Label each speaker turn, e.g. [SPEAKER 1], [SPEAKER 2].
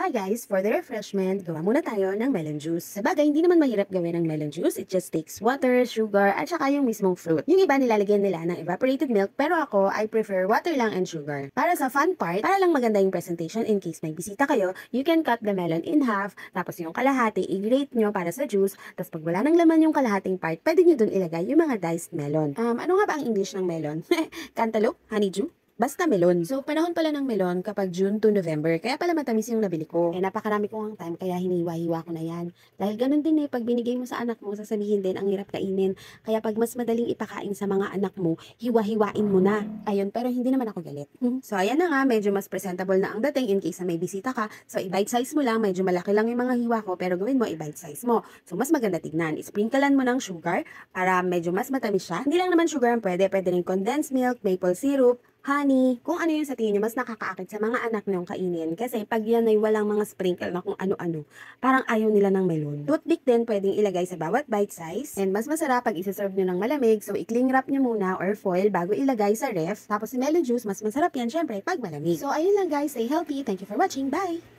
[SPEAKER 1] Hi guys, for the refreshment, gawa muna tayo ng melon juice. Sabagay, hindi naman mahirap gawin ng melon juice. It just takes water, sugar, at saka yung mismong fruit. Yung iba nilalagyan nila ng evaporated milk, pero ako, I prefer water lang and sugar. Para sa fun part, para lang maganda yung presentation in case may bisita kayo, you can cut the melon in half, tapos yung kalahati, i-grate nyo para sa juice, tapos pag wala nang laman yung kalahating part, pwede nyo dun ilagay yung mga diced melon. Ano nga ba ang English ng melon? Cantaloupe? Honeydew? Basta melon. So, panahon pala ng melon kapag June to November. Kaya pala matamis yung nabili ko. Eh, napakarami ko ang time, kaya hiniwa-hiwa ko na yan. Dahil ganun din pag binigay mo sa anak mo, sasabihin din, ang hirap kainin. Kaya pag mas madaling ipakain sa mga anak mo, hiwa-hiwain mo na. Ayun, pero hindi naman ako galit. So, ayan na nga, medyo mas presentable na ang dating in case na may bisita ka. So, i-bite size mo lang, medyo malaki lang yung mga hiwa ko, pero gawin mo, i-bite size mo. So, mas maganda tignan. Sprinklean mo ng sugar para medyo mas matamis siya. Hindi lang naman sugar ang pwede rin condensed milk, maple syrup, honey, kung ano yung sa tingin nyo mas nakakaakit sa mga anak nyong kainin. Kasi pag yan ay walang mga sprinkle na kung ano-ano, parang ayaw nila ng melon. Toothpick din pwedeng ilagay sa bawat bite size. And mas masarap pag isa-serve nyo ng malamig. So, i-cling wrap nyo muna or foil bago ilagay sa ref. Tapos si melon juice, mas masarap yan syempre pag malamig. So, ayun lang guys. Stay healthy. Thank you for watching. Bye!